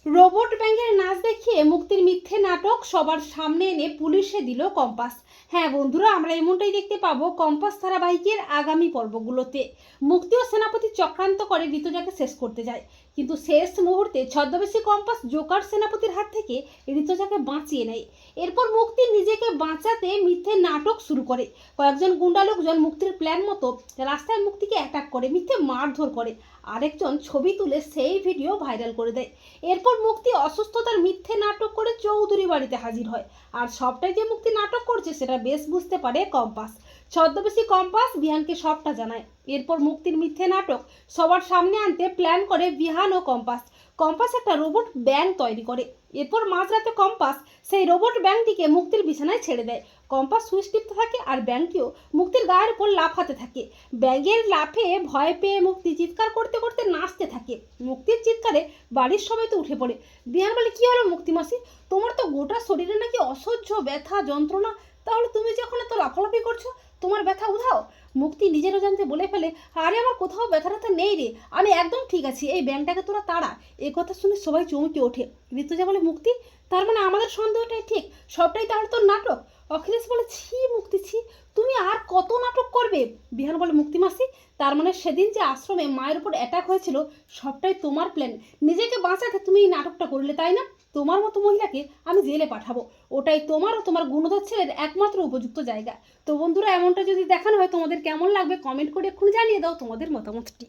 Robot ব্যাঙের নাচ দেখিয়ে মুক্তির মিথ্যে নাটক সবার সামনে এনে পুলিশে দিল কম্পাস। হ্যাঁ বন্ধুরা, আমরা এমনটাই দেখতে পাবো কম্পাস ধারাবাহিকের আগামী পর্বগুলোতে। মুক্তি ও সেনাপতি চক্রান্ত করে ঋতুজাকে শেষ করতে যায়, কিন্তু শেষ মুহূর্তে ছদ্মবেশী কম্পাস জোকার সেনাপতির হাত থেকে ঋতুজাকে বাঁচিয়ে নেয়। এরপর মুক্তি নিজেকে বাঁচাতে মিথ্যে নাটক শুরু করে। কয়েকজন গুন্ডা লোকজন মুক্তির প্ল্যান মতো রাস্তায় মুক্তিকে অ্যাটাক করে, মিথ্যে মারধর করে। আরেকজন ছবি তুলে সেই ভিডিও ভাইরাল করে দেয়। এরপর মুক্তি অসুস্থতার মিথ্যে নাটক করে চৌধুরী বাড়িতে হাজির হয়। আর সবটাই যে মুক্তি নাটক করছে সেটা বেশ বুঝতে পারে কম্পাস। ছদ্মবেশী কম্পাস বিহানকে সবটা জানায়। এরপর মুক্তির মিথ্যে নাটক সবার সামনে আনতে প্ল্যান করে বিহান ও কম্পাস। কম্পাস একটা রোবট ব্যাঙ তৈরি করে। এরপর মাঝরাতে কম্পাস সেই রোবট ব্যাঙটিকে মুক্তির বিছানায় ছেড়ে দেয়। কম্পাস সুইচ টিপতে থাকে আর ব্যাঙটিও মুক্তির গায়ের উপর লাফাতে থাকে। ব্যাঙের লাফে ভয় পেয়ে মুক্তি চিৎকার করতে করতে নাচতে থাকে। মুক্তির চিৎকারে বাড়ির সবাই তো উঠে পড়ে। বিহান বলে, কি হলো মুক্তি মাসি, তোমার তো গোটা শরীরে নাকি অসহ্য ব্যথা যন্ত্রণা, তাহলে তুমি যখন এত লাফালাফি করছো তোমার ব্যথা উধাও? মুক্তি নিজেরও জানতে বলে ফেলে, আরে আমার কোথাও ব্যথা ট্যাথা নেই রে, আমি একদম ঠিক আছি, এই ব্যাংকটাকে তোরা তাড়া। এই কথা শুনে সবাই চমকে ওঠে। ঋতুজা বলে, মুক্তি, তার মানে আমাদের সন্দেহটাই ঠিক, সবটাই তাহলে তোর নাটক? অখিলেশ বলে, ছি মুক্তি ছি, তুমি আর কত নাটক করবে? বিহান বলে, মুক্তি মাসি, তার মানে সেদিন যে আশ্রমে মায়ের উপর অ্যাটাক হয়েছিল সবটাই তোমার প্ল্যান। নিজেকে বাঁচাতে তুমি এই নাটকটা করলে, তাই না? তোমার মতো মহিলাকে আমি জেলে পাঠাবো, ওটাই তোমার ও তোমার গুণধর ছেলের একমাত্র উপযুক্ত জায়গা। তো বন্ধুরা, এমনটা যদি দেখানো হয় তোমাদের কেমন লাগবে কমেন্ট করে এক্ষুনি জানিয়ে দাও তোমাদের মতামতটি।